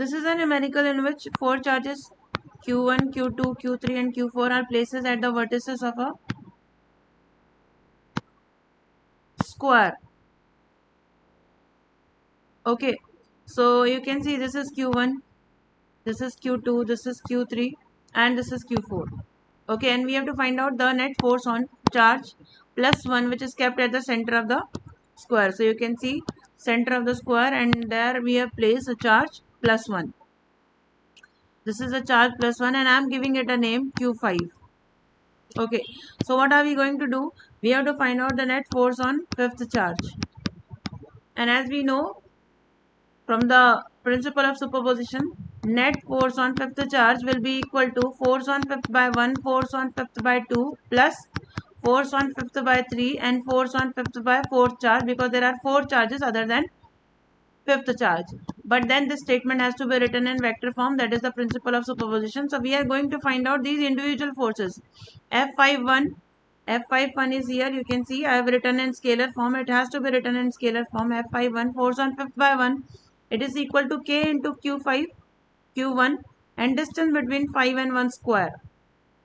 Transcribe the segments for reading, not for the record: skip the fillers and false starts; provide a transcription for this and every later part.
This is a numerical in which 4 charges Q1, Q2, Q3 and Q4 are places at the vertices of a square. Okay, so you can see this is Q1, this is Q2, this is Q3 and this is Q4. Okay, and we have to find out the net force on charge plus 1 which is kept at the center of the square. So you can see center of the square and there we have placed a charge plus 1. This is a charge plus 1 and I am giving it a name Q5. Okay, so what are we going to do? We have to find out the net force on fifth charge. And as we know from the principle of superposition, net force on fifth charge will be equal to force on fifth by 1, force on fifth by 2 plus force on fifth by 3 and force on fifth by fourth charge, because there are 4 charges other than fifth charge. But then this statement has to be written in vector form. That is the principle of superposition. So we are going to find out these individual forces. F51 is here. You can see I have written in scalar form. It has to be written in scalar form. F51 force on fifth by 1. It is equal to K into Q5 Q1 and distance between 5 and 1 square.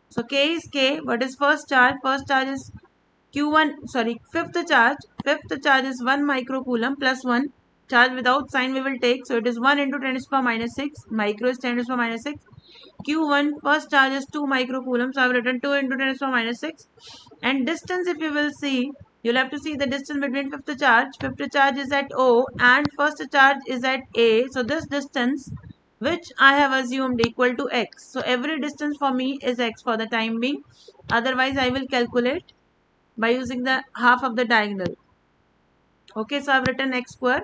So K is K. What is first charge? First charge is Q1, sorry, fifth charge. Fifth charge is 1 microcoulomb plus 1. Charge without sign we will take. So it is 1 into 10 to the power minus 6. Micro is 10 to the power minus 6. Q1 first charge is 2 microcoulomb. So I have written 2 into 10 to the power minus 6. And distance, if you will see, you'll have to see the distance between fifth charge. Fifth charge is at O and first charge is at A. So this distance which I have assumed equal to x. So every distance for me is x for the time being. Otherwise I will calculate by using the half of the diagonal. Okay, so I've written x square.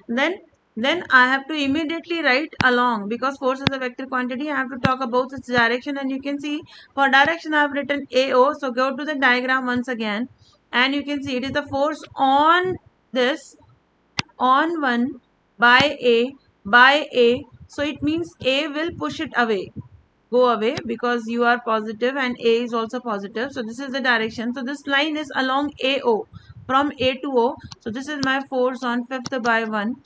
Then I have to immediately write along, because force is a vector quantity. I have to talk about its direction, and you can see for direction I have written AO. So go to the diagram once again and you can see it is the force on this, on 1 by A. So it means A will push it away, go away, because you are positive and A is also positive. So this is the direction. So this line is along AO, from A to O. So this is my force on fifth by 1.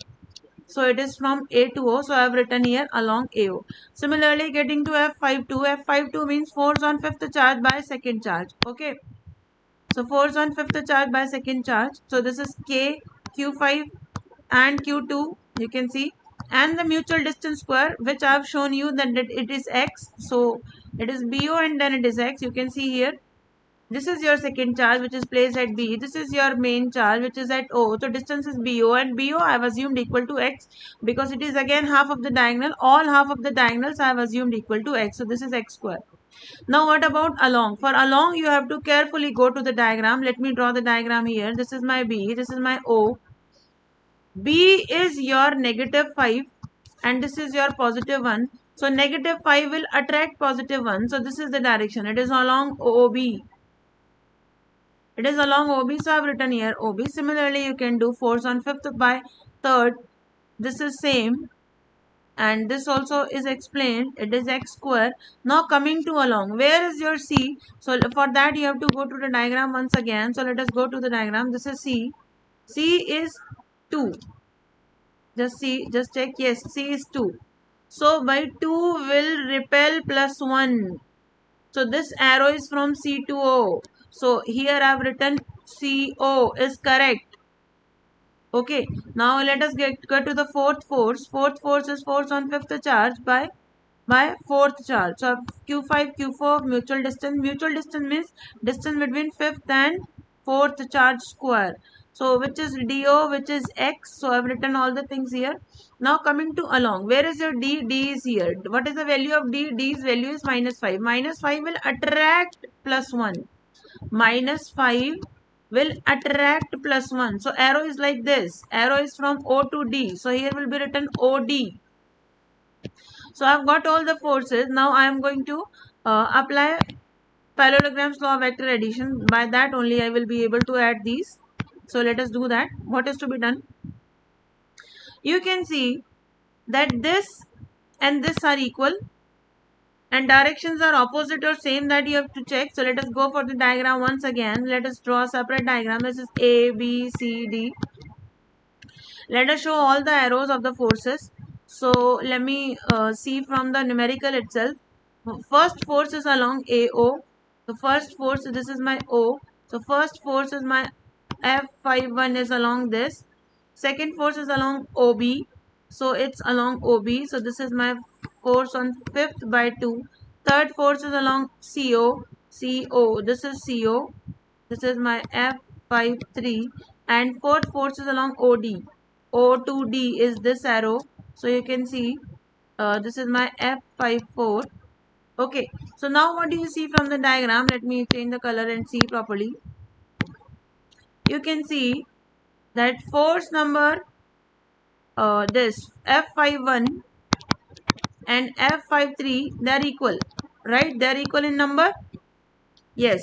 So it is from A to O. So I have written here along AO. Similarly, getting to F52. F52 means force on fifth charge by second charge. Okay. So force on fifth charge by second charge. So this is K, Q5 and Q2. You can see. And the mutual distance square, which I have shown you that it is x. So it is BO and then it is x. You can see here. This is your second charge which is placed at B. This is your main charge which is at O. So distance is BO, and BO I have assumed equal to x because it is again half of the diagonal. All half of the diagonals I have assumed equal to x. So this is x square. Now what about along? For along you have to carefully go to the diagram. Let me draw the diagram here. This is my B. This is my O. B is your negative 5 and this is your positive 1. So negative 5 will attract positive 1. So this is the direction. It is along OB. It is along OB, so I have written here OB. Similarly, you can do force on fifth by third. This is same, and this also is explained. It is x square. Now coming to along, where is your C? So for that you have to go to the diagram once again. So let us go to the diagram. This is C. C is 2. Just see, just check. Yes, C is 2. So by 2 will repel plus 1. So this arrow is from C to O. So here I have written CO is correct. Okay. Now let us go to the fourth force. Fourth force is force on fifth charge by fourth charge. So Q5, Q4 mutual distance. Mutual distance means distance between fifth and fourth charge square. So which is DO, which is X. So I have written all the things here. Now coming to along. Where is your D? D is here. What is the value of D? D's value is minus 5. Minus 5 will attract plus 1. Minus 5 will attract plus 1. So arrow is like this. Arrow is from O to D. So here will be written OD. So I have got all the forces. Now I am going to apply parallelogram's law of vector addition. By that only I will be able to add these. So let us do that. What is to be done? You can see that this and this are equal and directions are opposite or same, that you have to check. So let us go for the diagram once again. Let us draw a separate diagram. This is A, B, C, D. Let us show all the arrows of the forces. So let me see from the numerical itself. First force is along AO. The first force, this is my O. So first force is my F51 is along this. Second force is along OB. So it's along OB. So this is my force on fifth by 2. Third force is along CO. CO. This is CO. This is my F53. And fourth force is along OD. O to D is this arrow. So you can see this is my F54. Okay. So now what do you see from the diagram? Let me change the color and see properly. You can see that force number this F51 and F53, they are equal, right? They are equal in number. Yes,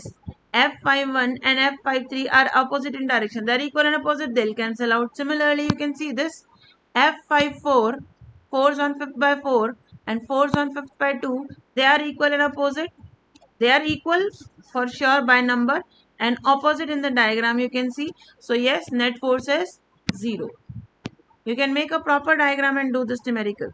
F51 and F53 are opposite in direction. They are equal and opposite. They'll cancel out. Similarly, you can see this F54, force on fifth by 4 and force on fifth by 2. They are equal and opposite. They are equal for sure by number and opposite in the diagram you can see. So yes, net force is 0. You can make a proper diagram and do this numerical.